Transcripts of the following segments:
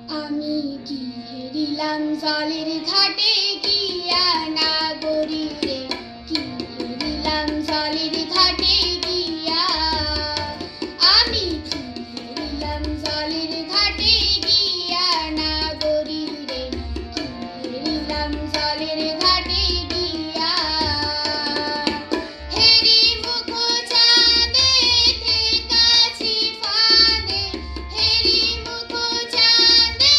আমি কি হেরিলাম জলের ঘাটে গিয়া নাগরী রে, কি হেরিলাম জলের ঘাটে গিয়া। আমি কি হেরিলাম জলের ঘাটে গিয়া নাগরী রে, কি হেরিলাম জলের ঘাটে গিয়া। হেরি মুখ চাঁদে থেকাছি ফাঁদে, হেরি মুখ চাঁদে,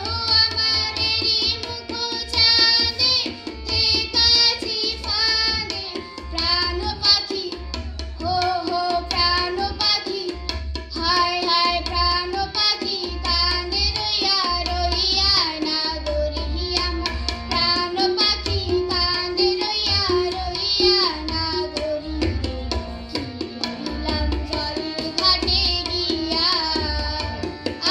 ও আমার হেরি মুখ চাঁদে থেকাছি ফাঁদে। প্রাণ পাখি হো হো প্রাণ পাখি, হায় হায় প্রাণ পাখি কাঁদে রইয়া রইয়া নাগরী আমার। প্রাণ পাখি কাঁদে রইয়া রইয়া নাগরী রে, কি হেরিলাম জলের ঘাটে গিয়া।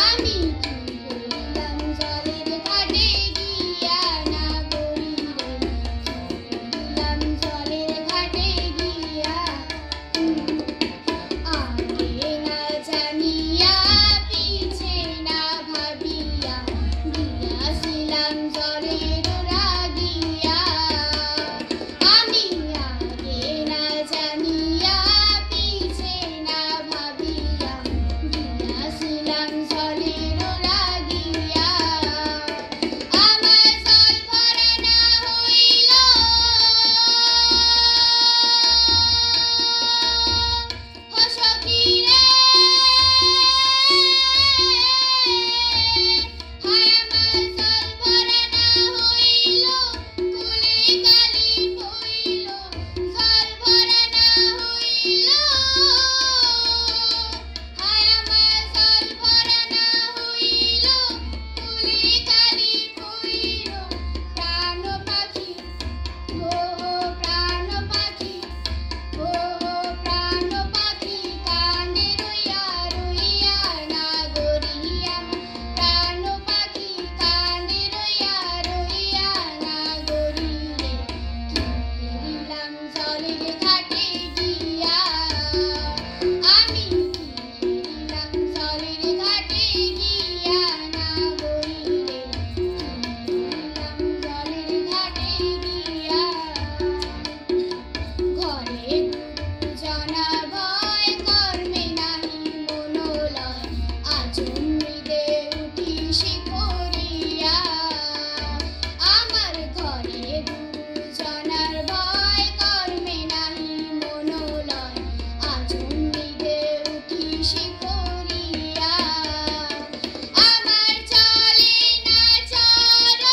আমি কি হেরিলাম জলের ঘাটে গিয়া নাগরী রে, কি হেরিলাম জলের ঘাটে গিয়া। আগে না জানিয়া পিছে না ভাবিয়া, গিয়াছিলাম জলের রাগিয়া। আমি আগে না জানিয়া পিছে না ভাবিয়া, গিয়াছিলাম জলের রাগিয়া। আমার জল ভরা না হইল, ও সখী রে, হায় আমার জল ভরা না হইল, কুলে কালি পইল। জল ভরা না হইল, হায় আমার জল ভরা না হইল, কুলে কালি পইল। প্রাণ পাখি হো হো প্রাণ পাখি, ও প্রাণ পাখি কাঁদে রইয়া রইয়া নাগরী আমার। প্রাণ পাখি কাঁদে রইয়া রইয়া নাগরী রে, কি হেরিলাম জলের ঘাটে গিয়া। আমি কি হেরিলাম জলের ঘাটে গিয়া নাগরী রে, কি হেরিলাম জলের ঘাটে গিয়া। ঘরে গুরুজনা ভয় কর্মে নাহি মনোলয়, আচমৃদে উঠি শিখরিয়া। আমার ঘরে গুরুজনার ভয় কর্মে নাহি মনোলয়, আচমৃদে উঠি শিখরিয়া। আমার চলে না চরণ,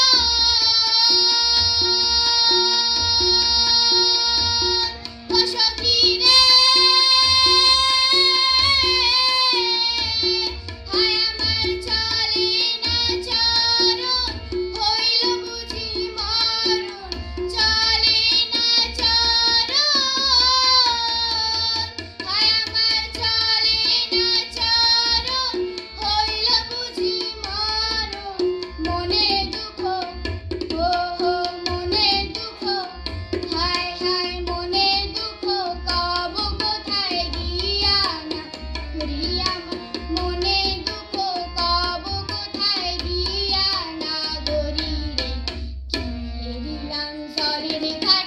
ও সখী রে, হায় আমার চলে না চরণ, হইল বুঝি মরণ। চলে না চরণ, হায় আমার চলে না চরণ, হইল বুঝি মরণ। মনে দুঃখ হো হো মনে দুঃখ, হায় হায় মনে দুঃখ কব কোথায় গিয়া নাগরী আমার। মনে দুঃখ কব কোথায় গিয়া নাগরী রে, কি হেরিলাম জলের ঘাটে